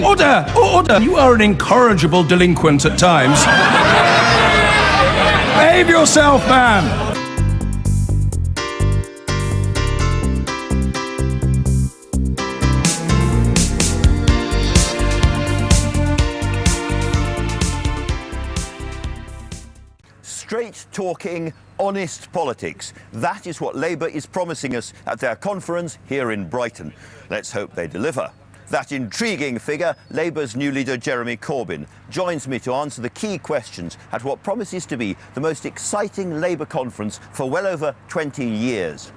Order! Order! You are an incorrigible delinquent at times. Behave yourself, man! Straight-talking, honest politics. That is what Labour is promising us at their conference here in Brighton. Let's hope they deliver. That intriguing figure, Labour's new leader Jeremy Corbyn, joins me to answer the key questions at what promises to be the most exciting Labour conference for well over 20 years.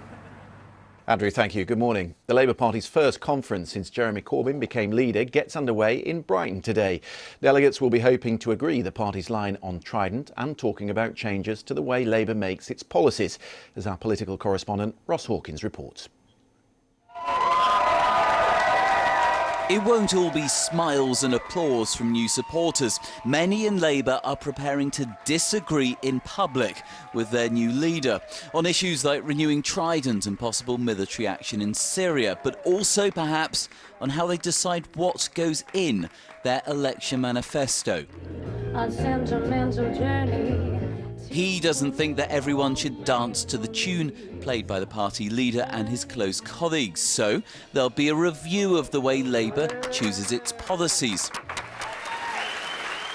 Andrew, thank you. Good morning. The Labour Party's first conference since Jeremy Corbyn became leader gets underway in Brighton today. Delegates will be hoping to agree the party's line on Trident and talking about changes to the way Labour makes its policies, as our political correspondent Ross Hawkins reports. It won't all be smiles and applause from new supporters. Many in Labour are preparing to disagree in public with their new leader on issues like renewing Trident and possible military action in Syria, but also perhaps on how they decide what goes in their election manifesto. A sentimental journey. He doesn't think that everyone should dance to the tune played by the party leader and his close colleagues. So there'll be a review of the way Labour chooses its policies.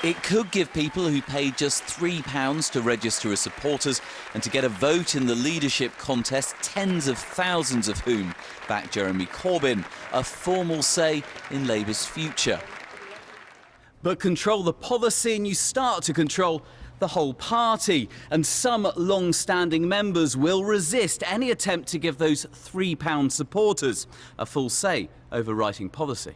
It could give people who pay just £3 to register as supporters and to get a vote in the leadership contest, tens of thousands of whom back Jeremy Corbyn, a formal say in Labour's future. But control the policy and you start to control the whole party, and some long-standing members will resist any attempt to give those £3 supporters a full say over writing policy.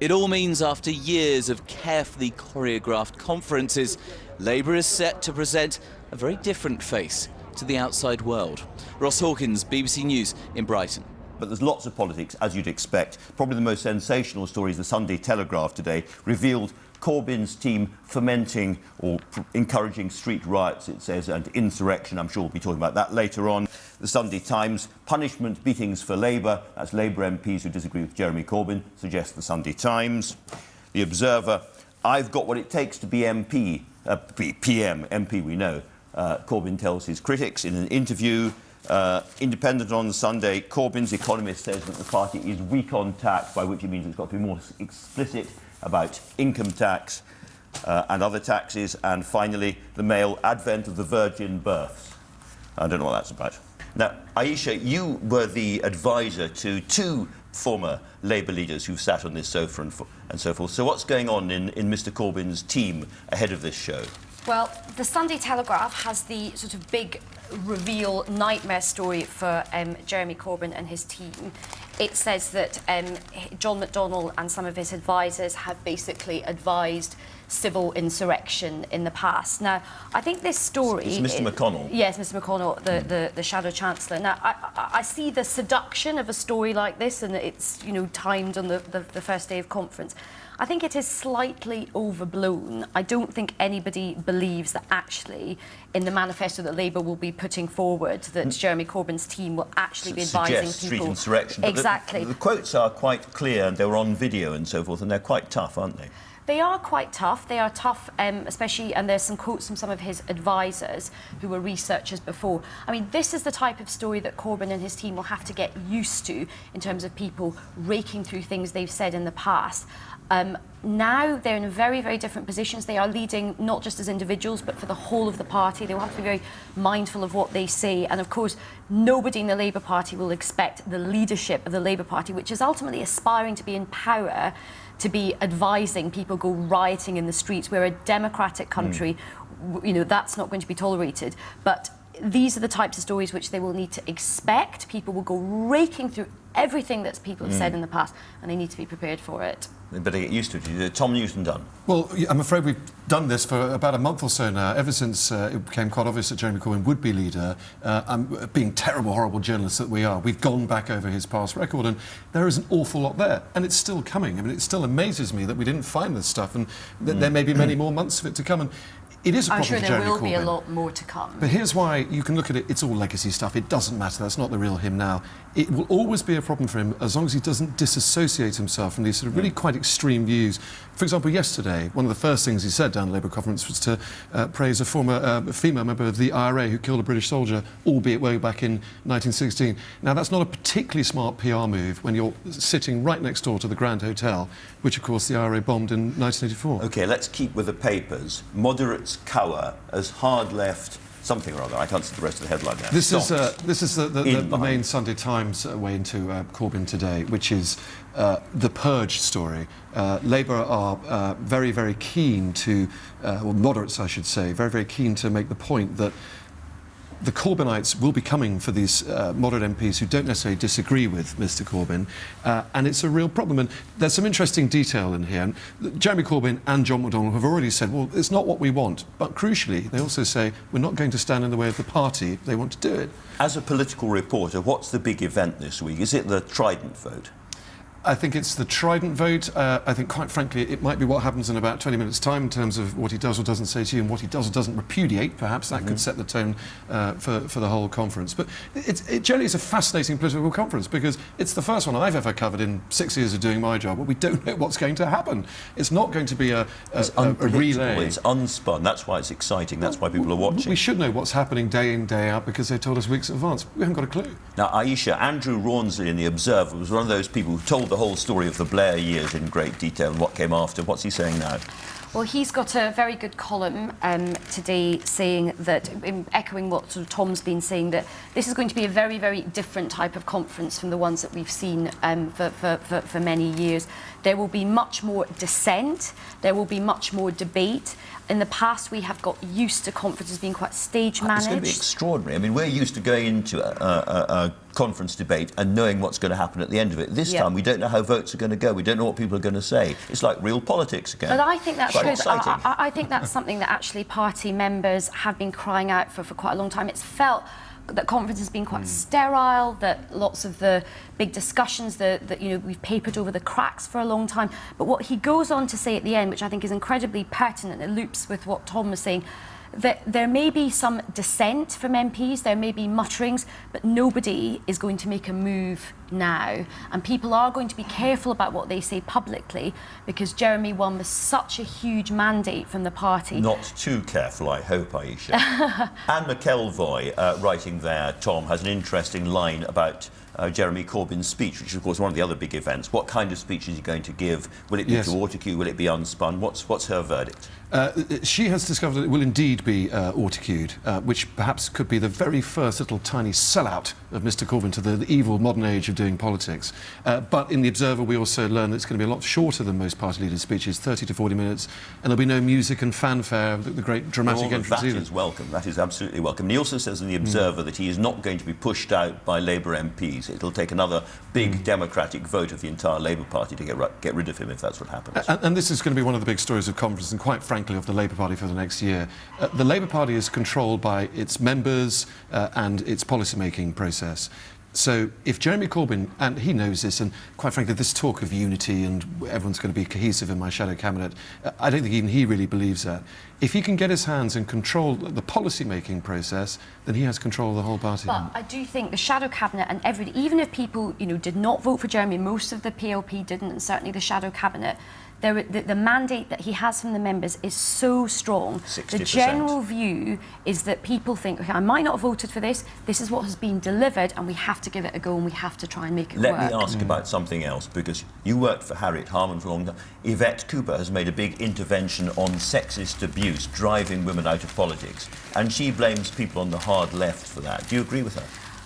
It all means after years of carefully choreographed conferences, Labour is set to present a very different face to the outside world. Ross Hawkins, BBC News in Brighton. But there's lots of politics, as you'd expect. Probably the most sensational story is the Sunday Telegraph today revealed Corbyn's team fomenting or encouraging street riots, it says, and insurrection. I'm sure we'll be talking about that later on. The Sunday Times, punishment beatings for Labour. That's Labour MPs who disagree with Jeremy Corbyn, suggests the Sunday Times. The Observer, I've got what it takes to be MP, PM, MP we know, Corbyn tells his critics in an interview. Independent on Sunday, Corbyn's economist says that the party is weak on tax, by which he means it's got to be more explicit about income tax and other taxes. And finally, the Mail, advent of the virgin births. I don't know what that's about. Now, Aisha, you were the advisor to two former Labour leaders who've sat on this sofa and so forth. So what's going on in Mr Corbyn's team ahead of this show? Well, the Sunday Telegraph has the sort of big reveal nightmare story for Jeremy Corbyn and his team. It says that John McDonnell and some of his advisors have basically advised civil insurrection in the past. Now, I think this story... It's Mr McConnell. Yes, Mr McConnell, the Shadow Chancellor. Now, I see the seduction of a story like this, and it's, you know, timed on the first day of conference. I think it is slightly overblown. I don't think anybody believes that actually in the manifesto that Labour will be putting forward that Jeremy Corbyn's team will actually be advising people... Street insurrection. Exactly. The quotes are quite clear and they were on video and so forth, and they're quite tough, aren't they? They are quite tough. They are tough, especially, and there's some quotes from some of his advisors who were researchers before. I mean, this is the type of story that Corbyn and his team will have to get used to in terms of people raking through things they've said in the past. Now they're in very, very different positions. They are leading not just as individuals, but for the whole of the party. They will have to be very mindful of what they say. And of course, nobody in the Labour Party will expect the leadership of the Labour Party, which is ultimately aspiring to be in power, to be advising people go rioting in the streets. We're a democratic country. You know, that's not going to be tolerated. But these are the types of stories which they will need to expect. People will go raking through everything that people have said in the past, and they need to be prepared for it. They better get used to it. Tom Newton Dunn. Well, I'm afraid we've done this for about a month or so now, ever since it became quite obvious that Jeremy Corbyn would be leader. Being terrible, horrible journalists that we are, we've gone back over his past record, and there is an awful lot there, and it's still coming. I mean, it still amazes me that we didn't find this stuff, and that there may be many more months of it to come. And it is a problem for Jeremy Corbyn. I'm sure there will be a lot more to come. But here's why you can look at it, it's all legacy stuff. It doesn't matter, that's not the real him now. It will always be a problem for him as long as he doesn't disassociate himself from these sort of really quite extreme views. For example, yesterday, one of the first things he said down the Labour conference was to praise a former female member of the IRA who killed a British soldier, albeit way back in 1916. Now, that's not a particularly smart PR move when you're sitting right next door to the Grand Hotel, which, of course, the IRA bombed in 1984. OK, let's keep with the papers. Moderates cower as hard left something or other. I can't see the rest of the headline now. This is the main Sunday Times way into Corbyn today, which is the purge story. Labour are very, very keen to, or moderates, I should say, very, very keen to make the point that the Corbynites will be coming for these moderate MPs who don't necessarily disagree with Mr Corbyn, and it's a real problem. And there's some interesting detail in here. And Jeremy Corbyn and John McDonnell have already said, well, it's not what we want. But crucially, they also say, we're not going to stand in the way of the party if they want to do it. As a political reporter, what's the big event this week? Is it the Trident vote? I think it's the Trident vote. I think, quite frankly, it might be what happens in about 20 minutes' time in terms of what he does or doesn't say to you and what he does or doesn't repudiate. Perhaps that could set the tone for the whole conference. But it generally is a fascinating political conference because it's the first one I've ever covered in 6 years of doing my job, but we don't know what's going to happen. It's not going to be a relay. It's unspun. That's why it's exciting. That's why people are watching. We should know what's happening day in, day out because they told us weeks in advance. We haven't got a clue. Now, Aisha, Andrew Rawnsley in The Observer was one of those people who told the whole story of the Blair years in great detail and what came after. What's he saying now? Well, he's got a very good column today saying that, echoing what sort of Tom's been saying, that this is going to be a very, very different type of conference from the ones that we've seen for many years. There will be much more dissent. There will be much more debate. In the past, we have got used to conferences being quite stage-managed. It's going to be extraordinary. I mean, we're used to going into a conference debate and knowing what's going to happen at the end of it. This time, we don't know how votes are going to go. We don't know what people are going to say. It's like real politics again. But I think that's quite good. Exciting. I think that's something that actually party members have been crying out for quite a long time. It's felt that conference has been quite sterile, that lots of the big discussions that we've papered over the cracks for a long time. But what he goes on to say at the end, which I think is incredibly pertinent, it loops with what Tom was saying, that there may be some dissent from MPs, there may be mutterings, but nobody is going to make a move now. And people are going to be careful about what they say publicly because Jeremy won with such a huge mandate from the party. Not too careful, I hope, Aisha. Anne McElvoy, writing there, Tom, has an interesting line about Jeremy Corbyn's speech, which is, of course, one of the other big events. What kind of speech is he going to give? Will it be to autocue? Will it be unspun? What's her verdict? She has discovered that it will indeed be autocued, which perhaps could be the very first little tiny sellout of Mr Corbyn to the evil modern age of doing politics. But in The Observer, we also learn that it's going to be a lot shorter than most party leaders' speeches, 30 to 40 minutes, and there'll be no music and fanfare, the great dramatic entrance either. That is welcome. That is absolutely welcome. And he also says in The Observer that he is not going to be pushed out by Labour MPs. It'll take another big democratic vote of the entire Labour Party to get rid of him if that's what happens. And this is going to be one of the big stories of conference, and quite frankly, of the Labour Party for the next year. The Labour Party is controlled by its members and its policy-making process. So if Jeremy Corbyn, and he knows this, and quite frankly, this talk of unity and everyone's going to be cohesive in my shadow cabinet, I don't think even he really believes that. If he can get his hands and control the policy-making process, then he has control of the whole party. But I do think the shadow cabinet and even if people, did not vote for Jeremy, most of the PLP didn't, and certainly the shadow cabinet, the mandate that he has from the members is so strong. 60%. The general view is that people think, okay, I might not have voted for this, this is what has been delivered, and we have to give it a go and we have to try and make it work. Let me ask about something else, because you worked for Harriet Harman for a long time. Yvette Cooper has made a big intervention on sexist abuse, driving women out of politics, and she blames people on the hard left for that. Do you agree with her?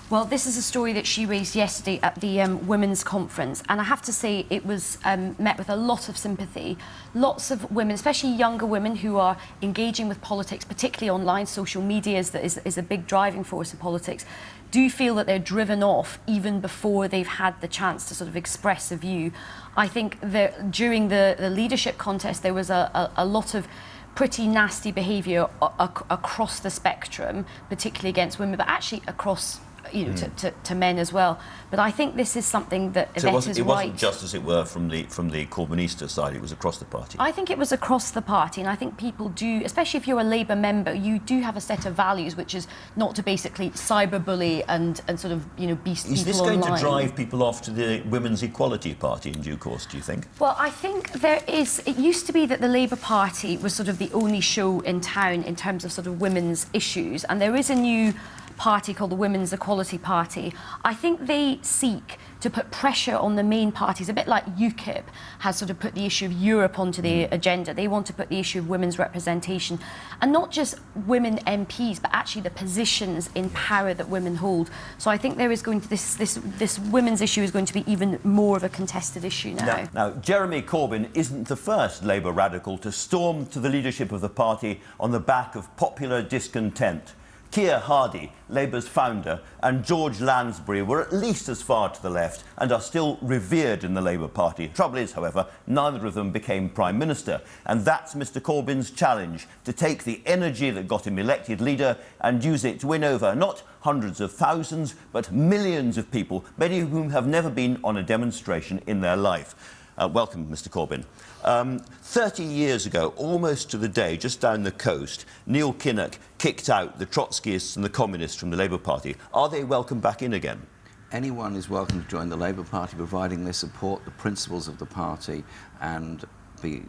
Well, this is a story that she raised yesterday at the Women's Conference, and I have to say it was met with a lot of sympathy. Lots of women, especially younger women who are engaging with politics, particularly online, social media is a big driving force in politics, do feel that they're driven off even before they've had the chance to sort of express a view. I think that during the leadership contest there was a lot of pretty nasty behaviour across the spectrum, particularly against women, but actually across to men as well. But I think this is something that So Yvette is it right. wasn't just, as it were, from the Corbynista side, it was across the party. I think it was across the party, and I think people do, especially if you're a Labour member, you do have a set of values, which is not to basically cyberbully and sort of, beast people online. Is this going to drive people off to the Women's Equality Party in due course, do you think? Well, I think it used to be that the Labour Party was sort of the only show in town in terms of sort of women's issues, and there is a new party called the Women's Equality Party. I think they seek to put pressure on the main parties, a bit like UKIP has sort of put the issue of Europe onto the agenda. They want to put the issue of women's representation, and not just women MPs, but actually the positions in power that women hold. So I think there is going to this women's issue is going to be even more of a contested issue now. Now, Jeremy Corbyn isn't the first Labour radical to storm to the leadership of the party on the back of popular discontent. Keir Hardie, Labour's founder, and George Lansbury were at least as far to the left and are still revered in the Labour Party. The trouble is, however, neither of them became Prime Minister. And that's Mr Corbyn's challenge, to take the energy that got him elected leader and use it to win over not hundreds of thousands, but millions of people, many of whom have never been on a demonstration in their life. Welcome, Mr Corbyn. 30 years ago, almost to the day, just down the coast, Neil Kinnock kicked out the Trotskyists and the Communists from the Labour Party. Are they welcome back in again? Anyone is welcome to join the Labour Party, providing they support the principles of the party and be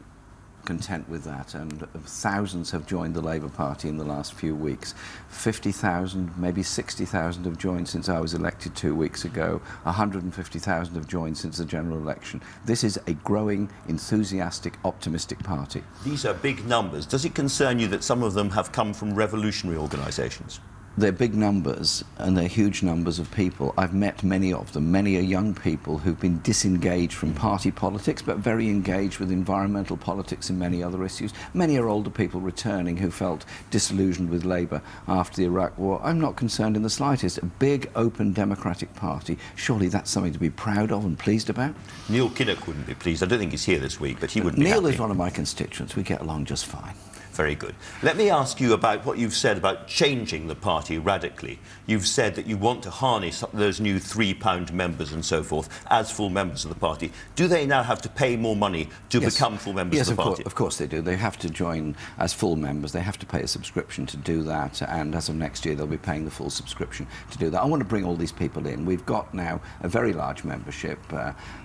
content with that. And thousands have joined the Labour Party in the last few weeks. 50,000, maybe 60,000 have joined since I was elected 2 weeks ago. 150,000 have joined since the general election. This is a growing, enthusiastic, optimistic party. These are big numbers. Does it concern you that some of them have come from revolutionary organisations? They're big numbers, and they're huge numbers of people. I've met many of them. Many are young people who've been disengaged from party politics, but very engaged with environmental politics and many other issues. Many are older people returning who felt disillusioned with Labour after the Iraq War. I'm not concerned in the slightest. A big, open, democratic party. Surely that's something to be proud of and pleased about. Neil Kinnock wouldn't be pleased. I don't think he's here this week, but he wouldn't be happy. Neil is one of my constituents. We get along just fine. Very good. Let me ask you about what you've said about changing the party radically. You've said that you want to harness those new £3 members and so forth as full members of the party. Do they now have to pay more money to become full members of the party? Yes, of course they do. They have to join as full members. They have to pay a subscription to do that, and as of next year they'll be paying the full subscription to do that. I want to bring all these people in. We've got now a very large membership.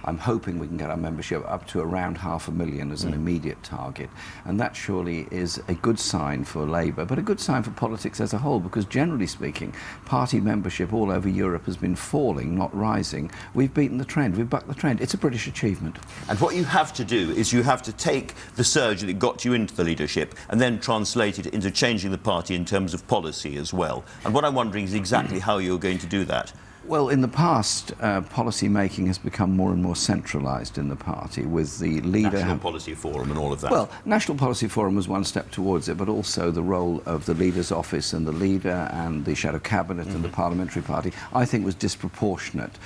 I'm hoping we can get our membership up to around 500,000 as an immediate target, and that surely is a good sign for Labour, but a good sign for politics as a whole, because generally speaking, party membership all over Europe has been falling, not rising. We've beaten the trend, we've bucked the trend. It's a British achievement. And what you have to do is you have to take the surge that got you into the leadership and then translate it into changing the party in terms of policy as well. And what I'm wondering is exactly how you're going to do that. Well, in the past, policy making has become more and more centralised in the party, with the leader... National Policy Forum and all of that. Well, National Policy Forum was one step towards it, but also the role of the leader's office and the leader and the shadow cabinet and the parliamentary party, I think was disproportionate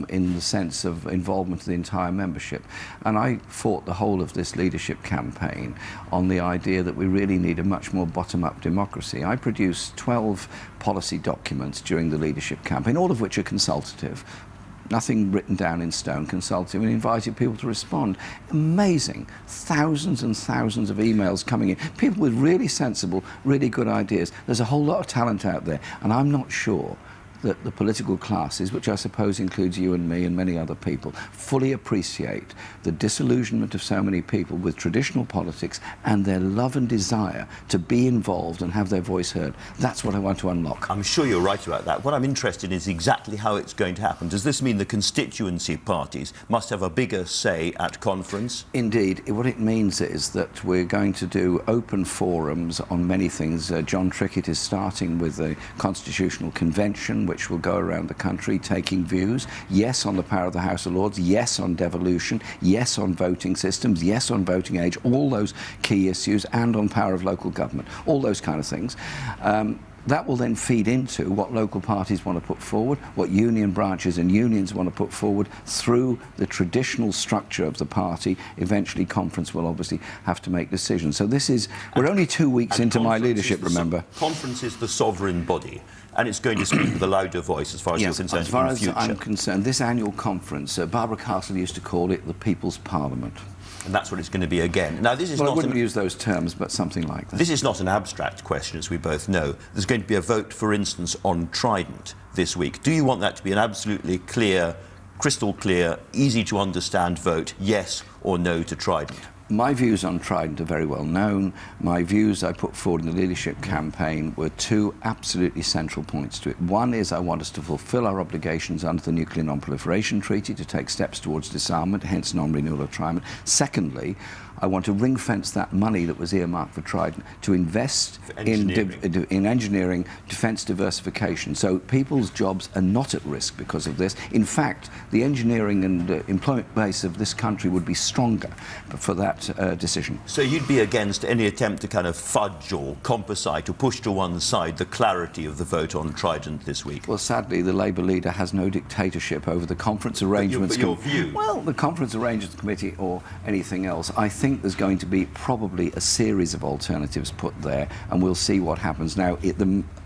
in the sense of involvement of the entire membership. And I fought the whole of this leadership campaign on the idea that we really need a much more bottom-up democracy. I produced 12 policy documents during the leadership campaign, all of which are consultative. Nothing written down in stone, consultative, and invited people to respond. Amazing. Thousands and thousands of emails coming in. People with really sensible, really good ideas. There's a whole lot of talent out there, and I'm not sure that the political classes, which I suppose includes you and me and many other people, fully appreciate the disillusionment of so many people with traditional politics and their love and desire to be involved and have their voice heard. That's what I want to unlock. I'm sure you're right about that. What I'm interested in is exactly how it's going to happen. Does this mean the constituency parties must have a bigger say at conference? Indeed. What it means is that we're going to do open forums on many things. John Trickett is starting with the Constitutional Convention, which will go around the country taking views, yes, on the power of the House of Lords, yes, on devolution, yes, on voting systems, yes, on voting age, all those key issues, and on power of local government, all those kind of things. that will then feed into what local parties want to put forward, what union branches and unions want to put forward through the traditional structure of the party. Eventually, conference will obviously have to make decisions. So we're only 2 weeks into my leadership, remember. Conference is the sovereign body, and it's going to speak with a louder voice as far as you're concerned. As far in the as future. I'm concerned, this annual conference, Barbara Castle used to call it the People's Parliament. And that's what it's going to be again. Now, this is Well, not I wouldn't use those terms, but something like that. This is not an abstract question, as we both know. There's going to be a vote, for instance, on Trident this week. Do you want that to be an absolutely clear, crystal clear, easy to understand vote, yes or no to Trident? My views on Trident are very well known. My views I put forward in the leadership campaign were two absolutely central points to it. One is I want us to fulfil our obligations under the Nuclear Non-Proliferation Treaty to take steps towards disarmament, hence non-renewal of Trident. Secondly, I want to ring-fence that money that was earmarked for Trident to invest in engineering, defence diversification. So people's jobs are not at risk because of this. In fact, the engineering and employment base of this country would be stronger for that decision. So you'd be against any attempt to kind of fudge or composite or push to one side the clarity of the vote on Trident this week? Well, sadly, the Labour leader has no dictatorship over the conference arrangements. But your view? Well, the conference arrangements committee or anything else, I think there's going to be probably a series of alternatives put there, and we'll see what happens. Now,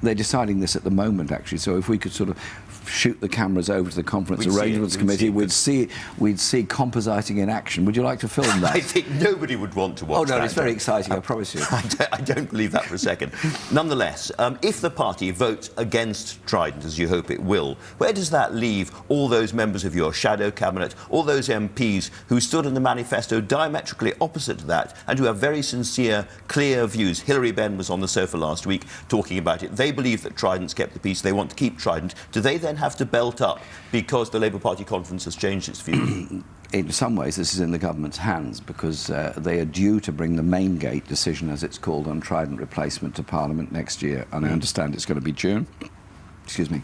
they're deciding this at the moment, actually, so if we could sort of shoot the cameras over to the Conference Arrangements Committee, we'd see compositing in action. Would you like to film that? I think nobody would want to watch that. Oh, no, it's very exciting, I promise you. I don't believe that for a second. Nonetheless, if the party votes against Trident, as you hope it will, where does that leave all those members of your shadow cabinet, all those MPs who stood in the manifesto diametrically opposite to that and who have very sincere, clear views? Hilary Benn was on the sofa last week talking about it. They believe that Trident's kept the peace. They want to keep Trident. Do they then have to belt up because the Labour Party conference has changed its view? In some ways, this is in the government's hands because they are due to bring the main gate decision, as it's called, on Trident replacement to Parliament next year, and I understand it's going to be June. Excuse me.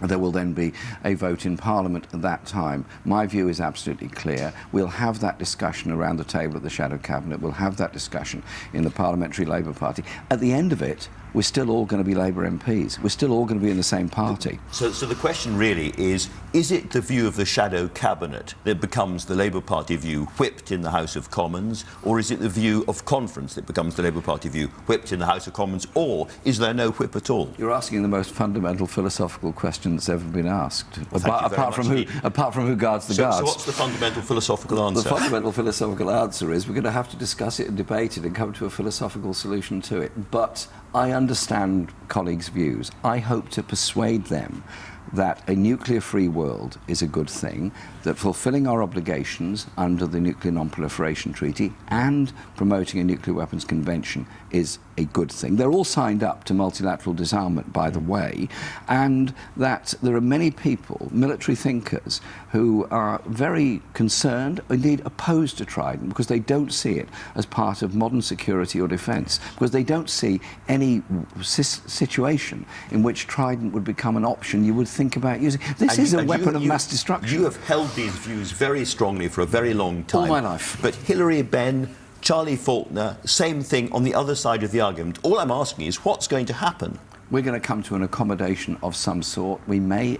There will then be a vote in Parliament at that time. My view is absolutely clear. We'll have that discussion around the table at the Shadow Cabinet. We'll have that discussion in the Parliamentary Labour Party. At the end of it, we're still all going to be Labour MPs. We're still all going to be in the same party. So the question really is it the view of the Shadow Cabinet that becomes the Labour Party view whipped in the House of Commons, or is it the view of Conference that becomes the Labour Party view whipped in the House of Commons, or is there no whip at all? You're asking the most fundamental philosophical question that's ever been asked, Well, apart from who guards the guards. So what's the fundamental philosophical answer? The fundamental philosophical answer is we're going to have to discuss it and debate it and come to a philosophical solution to it. But I understand colleagues' views. I hope to persuade them that a nuclear-free world is a good thing, that fulfilling our obligations under the Nuclear Non-Proliferation Treaty and promoting a nuclear weapons convention is a good thing. They're all signed up to multilateral disarmament, by the way, and that there are many people, military thinkers, who are very concerned, indeed opposed to Trident, because they don't see it as part of modern security or defence, because they don't see any situation in which Trident would become an option you would think about using. This is a weapon of mass destruction. You have held these views very strongly for a very long time. All my life. But Hilary Benn, Charlie Faulkner, same thing on the other side of the argument. All I'm asking is what's going to happen? We're going to come to an accommodation of some sort. There may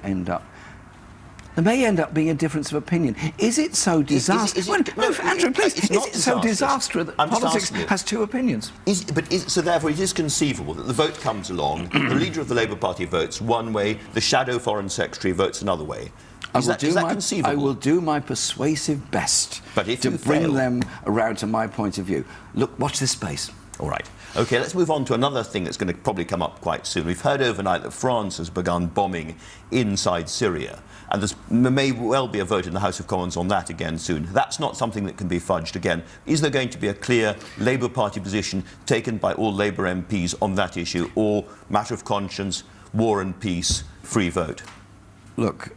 end up being a difference of opinion. Is it so disastrous? Andrew, please. Is it so disastrous that politics has two opinions? So therefore it is conceivable that the vote comes along, the leader of the Labour Party votes one way, the shadow Foreign Secretary votes another way. Is that conceivable? I will do my persuasive best to bring them around to my point of view. Look, watch this space. All right. OK, let's move on to another thing that's going to probably come up quite soon. We've heard overnight that France has begun bombing inside Syria, and there may well be a vote in the House of Commons on that again soon. That's not something that can be fudged again. Is there going to be a clear Labour Party position taken by all Labour MPs on that issue, or matter of conscience, war and peace, free vote? Look,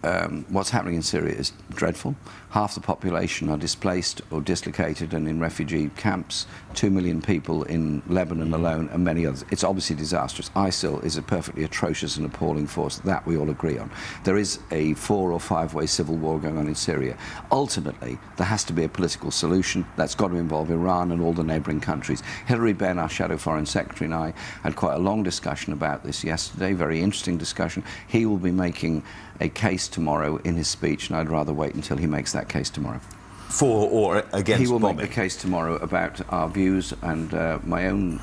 what's happening in Syria is dreadful, half the population are displaced or dislocated and in refugee camps, 2 million people in Lebanon alone, and many others. It's obviously disastrous. ISIL is a perfectly atrocious and appalling force. That we all agree on. There is a 4 or 5-way civil war going on in Syria. Ultimately, there has to be a political solution. That's got to involve Iran and all the neighbouring countries. Hilary Benn, our Shadow Foreign Secretary, and I had quite a long discussion about this yesterday, very interesting discussion. He will be making a case tomorrow in his speech, and I'd rather wait until he makes that case tomorrow. For or against He will bombing? make the case tomorrow about our views, and my own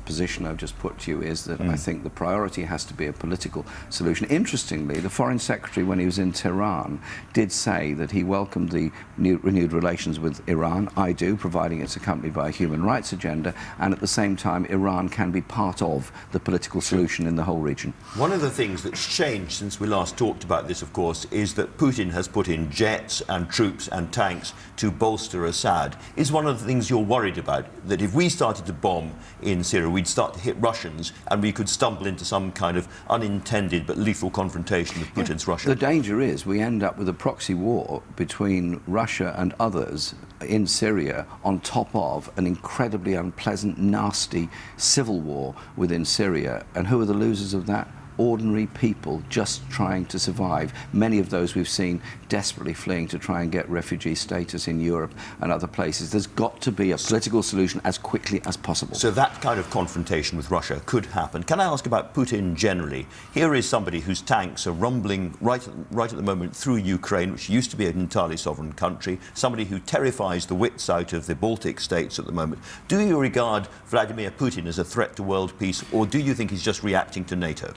position I've just put to you is that I think the priority has to be a political solution. Interestingly, the Foreign Secretary, when he was in Tehran, did say that he welcomed the renewed relations with Iran. I do, providing it's accompanied by a human rights agenda, and at the same time Iran can be part of the political solution in the whole region. One of the things that's changed since we last talked about this, of course, is that Putin has put in jets and troops and tanks to bolster Assad. Is one of the things you're worried about, that if we started to bomb in Syria, we'd start to hit Russians and we could stumble into some kind of unintended but lethal confrontation with Putin's Russia? The danger is we end up with a proxy war between Russia and others in Syria on top of an incredibly unpleasant, nasty civil war within Syria. And who are the losers of that? Ordinary people just trying to survive. Many of those we've seen desperately fleeing to try and get refugee status in Europe and other places. There's got to be a political solution as quickly as possible. So that kind of confrontation with Russia could happen. Can I ask about Putin generally? Here is somebody whose tanks are rumbling right at the moment through Ukraine, which used to be an entirely sovereign country, somebody who terrifies the wits out of the Baltic states at the moment. Do you regard Vladimir Putin as a threat to world peace, or do you think he's just reacting to NATO?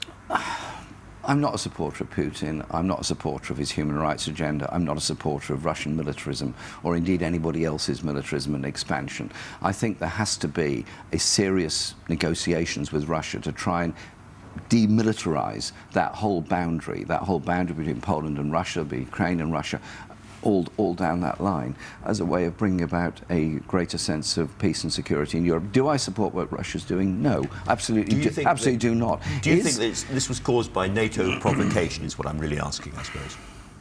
I'm not a supporter of Putin. I'm not a supporter of his human rights agenda. I'm not a supporter of Russian militarism or indeed anybody else's militarism and expansion. I think there has to be a serious negotiations with Russia to try and demilitarize that whole boundary between Poland and Russia, Ukraine and Russia, all down that line, as a way of bringing about a greater sense of peace and security in Europe. Do I support what Russia's doing? No, absolutely do not. Do you think that this was caused by NATO provocation, is what I'm really asking, I suppose?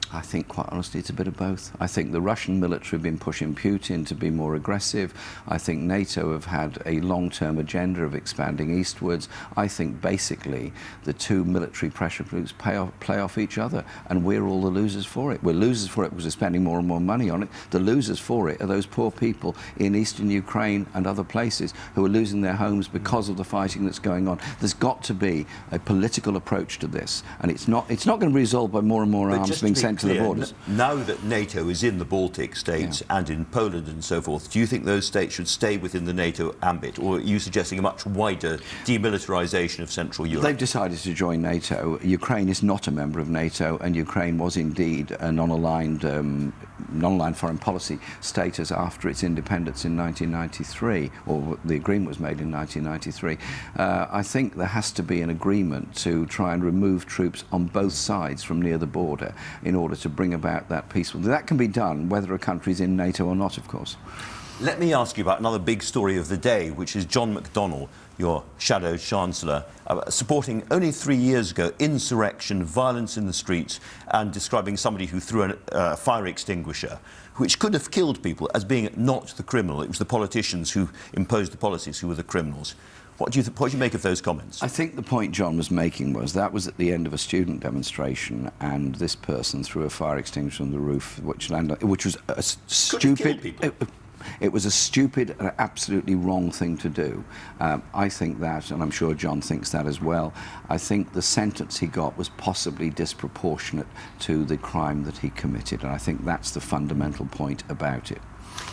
I think, quite honestly, it's a bit of both. I think the Russian military have been pushing Putin to be more aggressive. I think NATO have had a long-term agenda of expanding eastwards. I think, basically, the two military pressure groups play off each other, and we're all the losers for it. We're losers for it because we're spending more and more money on it. The losers for it are those poor people in eastern Ukraine and other places who are losing their homes because of the fighting that's going on. There's got to be a political approach to this, and it's not going to be resolved by more and more arms being sent to the borders. Now that NATO is in the Baltic states and in Poland and so forth, do you think those states should stay within the NATO ambit, or are you suggesting a much wider demilitarisation of Central Europe? They've decided to join NATO. Ukraine is not a member of NATO, and Ukraine was indeed a non-aligned foreign policy status after its independence in 1993, or the agreement was made in 1993. I think there has to be an agreement to try and remove troops on both sides from near the border in order to bring about that peaceful. That can be done whether a country's in NATO or not, of course. Let me ask you about another big story of the day, which is John McDonnell, your shadow chancellor, supporting only 3 years ago insurrection, violence in the streets, and describing somebody who threw a fire extinguisher, which could have killed people, as being not the criminal. It was the politicians who imposed the policies who were the criminals. What do you make of those comments? I think the point John was making was that was at the end of a student demonstration, and this person threw a fire extinguisher on the roof, which was a stupid. It was a stupid and absolutely wrong thing to do. I think that, and I'm sure John thinks that as well. I think the sentence he got was possibly disproportionate to the crime that he committed, and I think that's the fundamental point about it.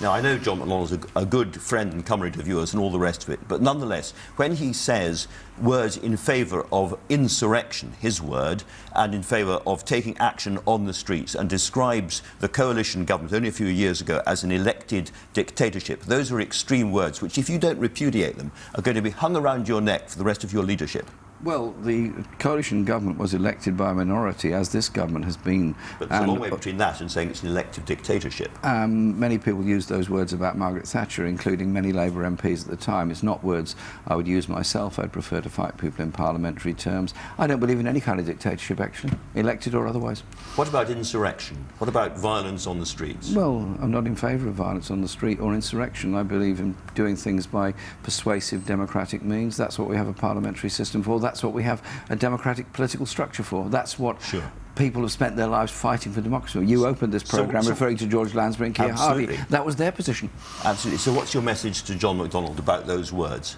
Now, I know John McDonnell's a good friend and comrade of yours and all the rest of it, but nonetheless, when he says words in favour of insurrection, his word, and in favour of taking action on the streets, and describes the coalition government only a few years ago as an elected dictatorship, those are extreme words which, if you don't repudiate them, are going to be hung around your neck for the rest of your leadership. Well, the coalition government was elected by a minority, as this government has been. But there's a long way between that and saying it's an elective dictatorship. Many people use those words about Margaret Thatcher, including many Labour MPs at the time. It's not words I would use myself. I'd prefer to fight people in parliamentary terms. I don't believe in any kind of dictatorship, actually, elected or otherwise. What about insurrection? What about violence on the streets? Well, I'm not in favour of violence on the street or insurrection. I believe in doing things by persuasive democratic means. That's what we have a parliamentary system for. That's what we have a democratic political structure for. That's what people have spent their lives fighting for democracy. You opened this programme referring to George Lansbury and Keir Harvey. That was their position. Absolutely. So what's your message to John MacDonald about those words?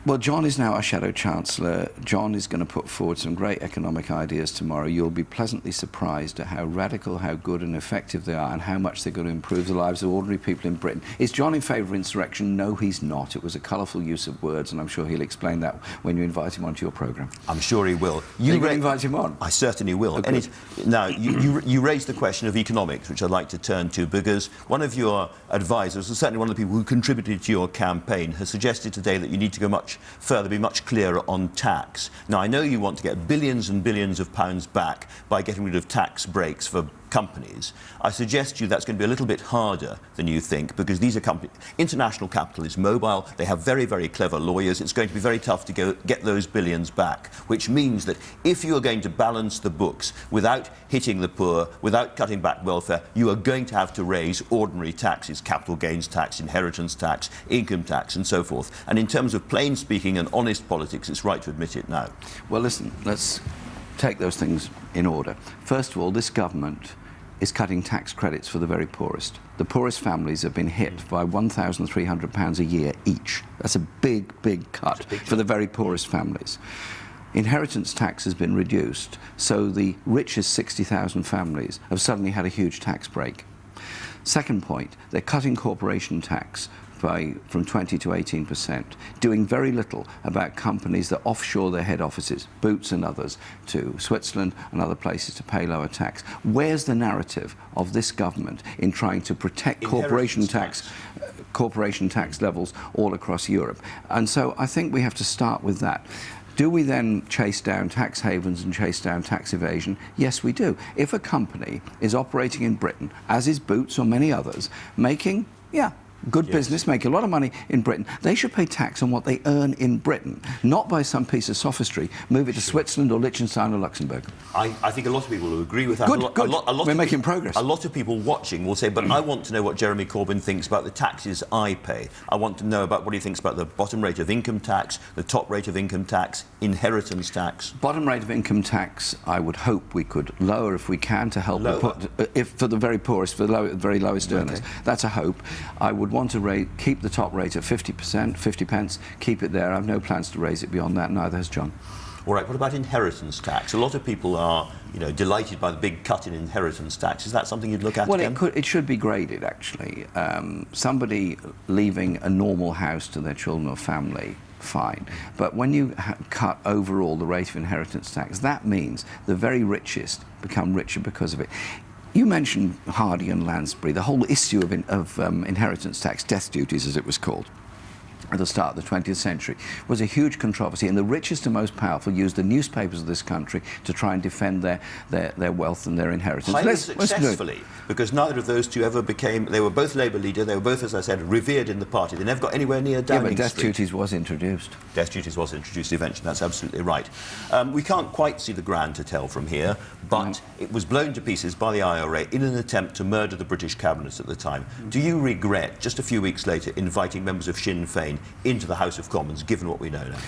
Well, John is now our Shadow Chancellor. John is going to put forward some great economic ideas tomorrow. You'll be pleasantly surprised at how radical, how good and effective they are and how much they're going to improve the lives of ordinary people in Britain. Is John in favour of insurrection? No, he's not. It was a colourful use of words, and I'm sure he'll explain that when you invite him onto your programme. I'm sure he will. You will invite him on? I certainly will. Okay. Now, you raised the question of economics, which I'd like to turn to, because one of your advisors, and certainly one of the people who contributed to your campaign, has suggested today that you need to go much further, be much clearer on tax. Now, I know you want to get billions and billions of pounds back by getting rid of tax breaks for companies. I suggest to you that's going to be a little bit harder than you think, because these are companies. International capital is mobile. They have very, very clever lawyers. It's going to be very tough to get those billions back, which means that if you are going to balance the books without hitting the poor, without cutting back welfare, you are going to have to raise ordinary taxes, capital gains tax, inheritance tax, income tax, and so forth. And in terms of plain speaking and honest politics, it's right to admit it now. Well, listen, let's take those things in order. First of all, this government is cutting tax credits for the very poorest. The poorest families have been hit by £1,300 a year each. That's a big, big cut for the very poorest families. Inheritance tax has been reduced, so the richest 60,000 families have suddenly had a huge tax break. Second point, they're cutting corporation tax from 20 to 18%, doing very little about companies that offshore their head offices, Boots and others, to Switzerland and other places to pay lower tax. Where's the narrative of this government in trying to protect corporation tax levels all across Europe? And so I think we have to start with that. Do we then chase down tax havens and chase down tax evasion? Yes, we do. If a company is operating in Britain, as is Boots or many others, making, good business, make a lot of money in Britain, they should pay tax on what they earn in Britain, not by some piece of sophistry, move it to Switzerland or Liechtenstein or Luxembourg. I think a lot of people will agree with that. Good. We're making progress. A lot of people watching will say, but I want to know what Jeremy Corbyn thinks about the taxes I pay. I want to know about what he thinks about the bottom rate of income tax, the top rate of income tax, inheritance tax. Bottom rate of income tax, I would hope we could lower if we can to help for the very poorest, for the very lowest earners. Okay. That's a hope. I would want to keep the top rate at 50%, 50 pence, keep it there. I have no plans to raise it beyond that, neither has John. All right, what about inheritance tax? A lot of people are, delighted by the big cut in inheritance tax. Is that something you'd look at again? Well, it should be graded, actually. Somebody leaving a normal house to their children or family, fine. But when you cut overall the rate of inheritance tax, that means the very richest become richer because of it. You mentioned Hardy and Lansbury, the whole issue of inheritance tax, death duties as it was called, at the start of the 20th century, was a huge controversy, and the richest and most powerful used the newspapers of this country to try and defend their wealth and their inheritance. Highly successfully, because neither of those two ever became, they were both Labour leader, they were both, as I said, revered in the party. They never got anywhere near Downing Street. Yeah, but death duties was introduced. Death duties was introduced eventually, that's absolutely right. We can't quite see the Grand Hotel from here, but it was blown to pieces by the IRA in an attempt to murder the British cabinet at the time. Do you regret, just a few weeks later, inviting members of Sinn Féin into the House of Commons, given what we know now?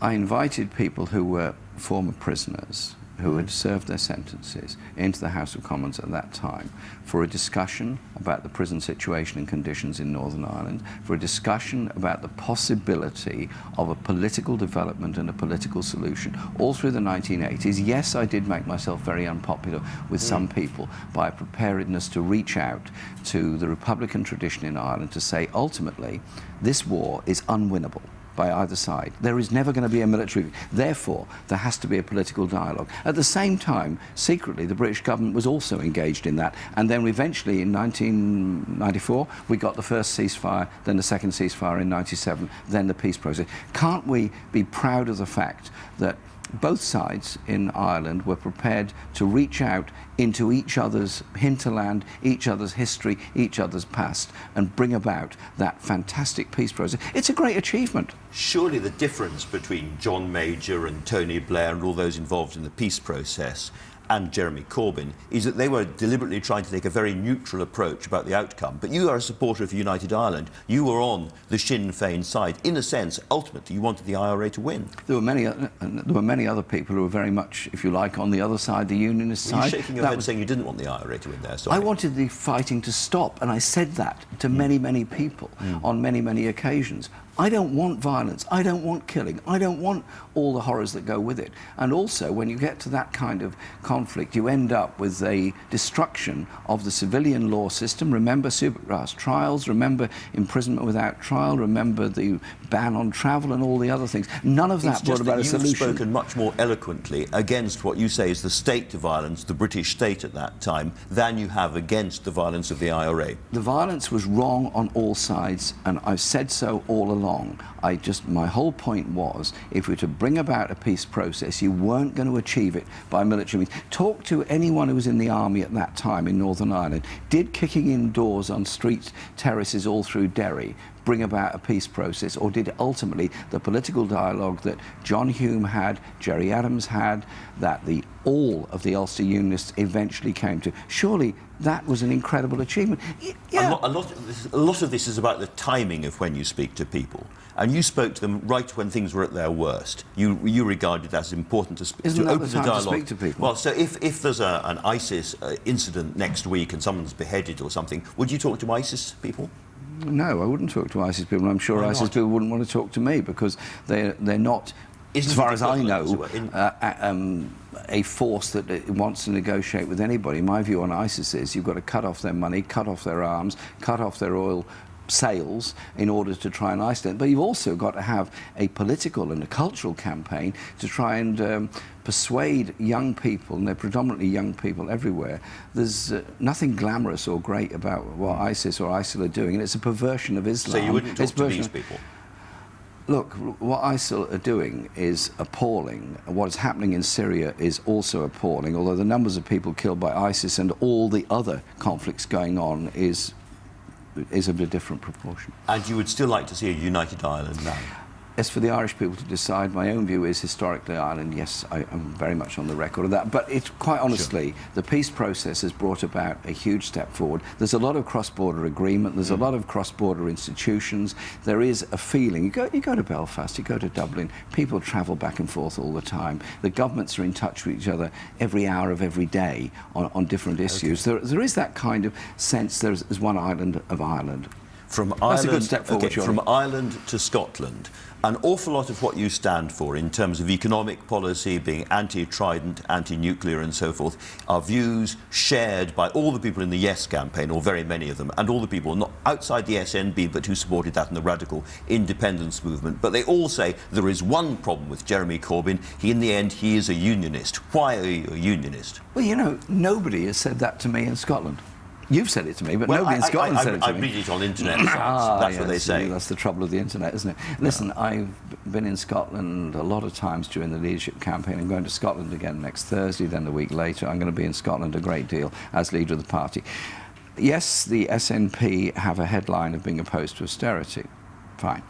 I invited people who were former prisoners, who had served their sentences, into the House of Commons at that time for a discussion about the prison situation and conditions in Northern Ireland, for a discussion about the possibility of a political development and a political solution. All through the 1980s, yes, I did make myself very unpopular with some people by a preparedness to reach out to the Republican tradition in Ireland to say, ultimately, this war is unwinnable. by either side. There is never going to be a military. Therefore, there has to be a political dialogue. At the same time, secretly, the British government was also engaged in that. And then eventually, in 1994, we got the first ceasefire, then the second ceasefire in 97, then the peace process. Can't we be proud of the fact that both sides in Ireland were prepared to reach out into each other's hinterland, each other's history, each other's past, and bring about that fantastic peace process? It's a great achievement. Surely the difference between John Major and Tony Blair and all those involved in the peace process and Jeremy Corbyn is that they were deliberately trying to take a very neutral approach about the outcome. But you are a supporter of United Ireland. You were on the Sinn Féin side. In a sense, ultimately, you wanted the IRA to win. There were many other people who were very much, if you like, on the other side, the unionist side. You're shaking your head saying you didn't want the IRA to win there. Sorry. I wanted the fighting to stop, and I said that to many, many people on many, many occasions. I don't want violence. I don't want killing. I don't want all the horrors that go with it. And also, when you get to that kind of conflict, you end up with a destruction of the civilian law system. Remember supergrass trials, remember imprisonment without trial, remember the ban on travel and all the other things. None of that brought about a solution. You've spoken much more eloquently against what you say is the state to violence, the British state at that time, than you have against the violence of the IRA. The violence was wrong on all sides, and I've said so all along. My whole point was, if we were to bring about a peace process, you weren't going to achieve it by military means. Talk to anyone who was in the army at that time in Northern Ireland. Did kicking in doors on street terraces all through Derry bring about a peace process, or did ultimately the political dialogue that John Hume had, Gerry Adams had, that all of the Ulster Unionists eventually came to? Surely that was an incredible achievement. Yeah. A lot of this is about the timing of when you speak to people. And you spoke to them right when things were at their worst. You regarded that as important to open the dialogue. To speak to people? Well, so if there's an ISIS incident next week and someone's beheaded or something, would you talk to ISIS people? No, I wouldn't talk to ISIS people. I'm sure ISIS people wouldn't want to talk to me, because they're not, as far as I know, a force that wants to negotiate with anybody. My view on ISIS is you've got to cut off their money, cut off their arms, cut off their oil sales in order to try and isolate. But you've also got to have a political and a cultural campaign to try and persuade young people, and they're predominantly young people everywhere. There's nothing glamorous or great about what ISIS or ISIL are doing, and it's a perversion of Islam. So you wouldn't talk to these people? Look, what ISIL are doing is appalling. What's happening in Syria is also appalling, although the numbers of people killed by ISIS and all the other conflicts going on is of a different proportion. And you would still like to see a united Ireland now? As for the Irish people to decide, my own view is historically Ireland, yes, I'm very much on the record of that. But it's quite honestly, the peace process has brought about a huge step forward. There's a lot of cross-border agreement, there's a lot of cross-border institutions. There is a feeling, you go to Belfast, you go to Dublin, people travel back and forth all the time. The governments are in touch with each other every hour of every day on different issues. Okay. There is that kind of sense there's one island of Ireland. That's a good step forward. Okay, from Ireland to Scotland, an awful lot of what you stand for in terms of economic policy, being anti-Trident, anti-nuclear and so forth, are views shared by all the people in the Yes campaign, or very many of them, and all the people not outside the SNP but who supported that in the radical independence movement. But they all say there is one problem with Jeremy Corbyn. In the end, he is a unionist. Why are you a unionist? Well, you know, nobody has said that to me in Scotland. You've said it to me, but nobody in Scotland said it to me. I read it on internet sites. That's what they say. That's the trouble with the internet, isn't it? Listen, I've been in Scotland a lot of times during the leadership campaign. I'm going to Scotland again next Thursday, then the week later. I'm going to be in Scotland a great deal as leader of the party. Yes, the SNP have a headline of being opposed to austerity. Fine.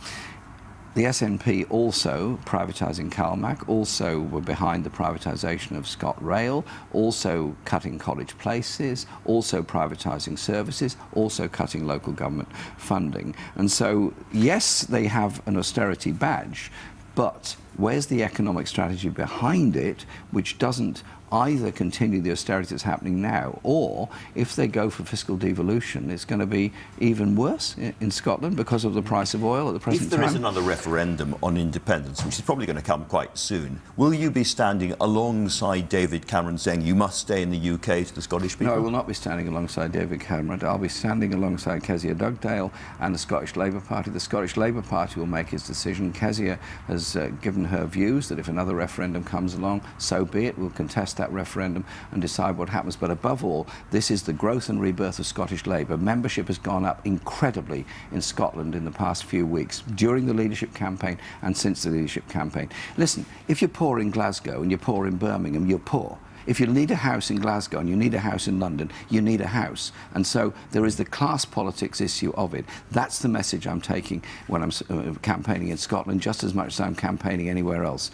The SNP also, privatising Calmac, also were behind the privatisation of ScotRail, also cutting college places, also privatising services, also cutting local government funding. And so, yes, they have an austerity badge, but Where's the economic strategy behind it, which doesn't either continue the austerity that's happening now, or if they go for fiscal devolution, it's going to be even worse in Scotland because of the price of oil at the present time. If there is another referendum on independence, which is probably going to come quite soon, will you be standing alongside David Cameron saying you must stay in the UK to the Scottish people? No, I will not be standing alongside David Cameron. I'll be standing alongside Kezia Dugdale and the Scottish Labour Party. The Scottish Labour Party will make its decision. Kezia has given her views that if another referendum comes along, so be it. We'll contest that referendum and decide what happens. But above all, this is the growth and rebirth of Scottish Labour. Membership has gone up incredibly in Scotland in the past few weeks, during the leadership campaign and since the leadership campaign. Listen, if you're poor in Glasgow and you're poor in Birmingham, you're poor. If you need a house in Glasgow and you need a house in London, you need a house. And so there is the class politics issue of it. That's the message I'm taking when I'm campaigning in Scotland, just as much as I'm campaigning anywhere else.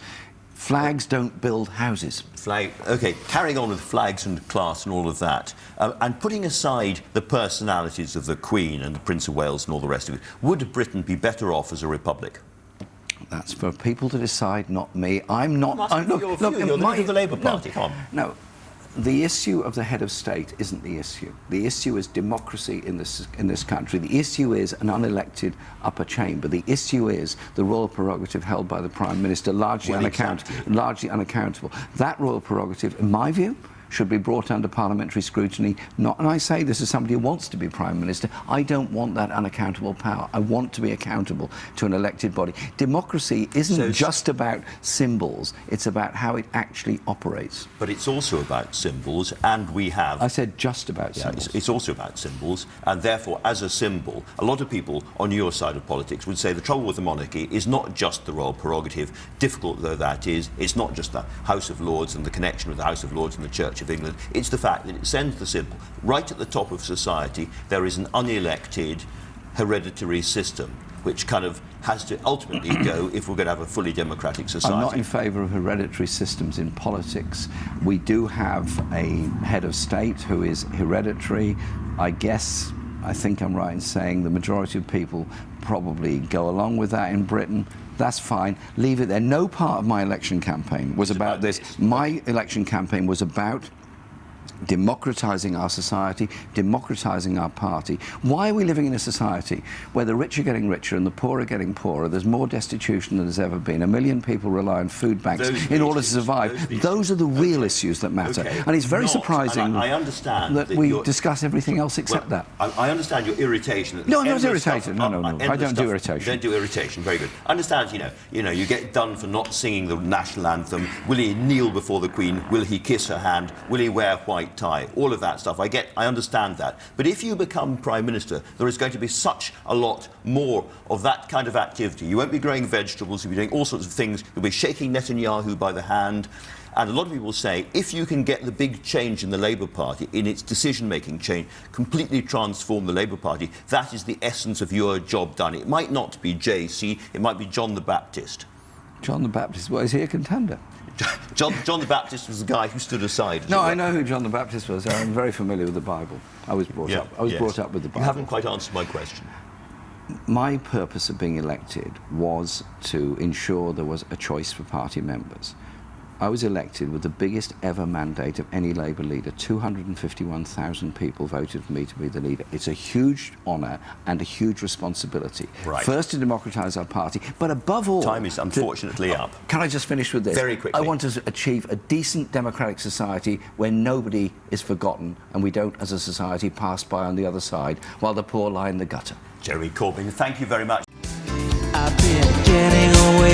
Flags don't build houses. OK, carrying on with flags and class and all of that, and putting aside the personalities of the Queen and the Prince of Wales and all the rest of it, would Britain be better off as a republic? That's for people to decide, not me. I'm not... You're the leader of the Labour Party, come on. No. The issue of the head of state isn't the issue. The issue is democracy in this country. The issue is an unelected upper chamber. The issue is the royal prerogative held by the Prime Minister, largely unaccountable. That royal prerogative, in my view, should be brought under parliamentary scrutiny. And I say this as somebody who wants to be Prime Minister. I don't want that unaccountable power. I want to be accountable to an elected body. Democracy isn't just about symbols. It's about how it actually operates. But it's also about symbols, and we have... I said just about symbols. It's also about symbols, and therefore, as a symbol, a lot of people on your side of politics would say the trouble with the monarchy is not just the royal prerogative, difficult though that is. It's not just the House of Lords and the connection with the House of Lords and the Church of England. It's the fact that it sends the symbol. Right at the top of society, there is an unelected hereditary system, which kind of has to ultimately go if we're going to have a fully democratic society. I'm not in favour of hereditary systems in politics. We do have a head of state who is hereditary. I think I'm right in saying the majority of people probably go along with that in Britain. That's fine. Leave it there. No part of my election campaign was about this. My election campaign was about democratising our society, democratising our party. Why are we living in a society where the rich are getting richer and the poor are getting poorer? There's more destitution than there's ever been. 1 million people rely on food banks in order to survive. Those are the real issues that matter. Okay. And it's very surprising I understand that we discuss everything else except that. I understand your irritation. No, I'm not irritated. No. I don't do irritation. You don't do irritation. Very good. I understand, you get done for not singing the national anthem. Will he kneel before the Queen? Will he kiss her hand? Will he wear white tie? All of that stuff. I understand that. But if you become Prime Minister, there is going to be such a lot more of that kind of activity. You won't be growing vegetables, you'll be doing all sorts of things. You'll be shaking Netanyahu by the hand. And a lot of people say, if you can get the big change in the Labour Party, in its decision-making chain, completely transform the Labour Party, that is the essence of your job done. It might not be JC, it might be John the Baptist. John the Baptist, well, is he a contender? John the Baptist was the guy who stood aside. No, I know who John the Baptist was. I'm very familiar with the Bible. I was brought up with the Bible. You haven't quite answered my question. My purpose of being elected was to ensure there was a choice for party members. I was elected with the biggest ever mandate of any Labour leader. 251,000 people voted for me to be the leader. It's a huge honour and a huge responsibility. Right. First, to democratise our party, but above all... Time is unfortunately up. Can I just finish with this? Very quickly. I want to achieve a decent democratic society where nobody is forgotten and we don't, as a society, pass by on the other side while the poor lie in the gutter. Jeremy Corbyn, thank you very much. I've been getting away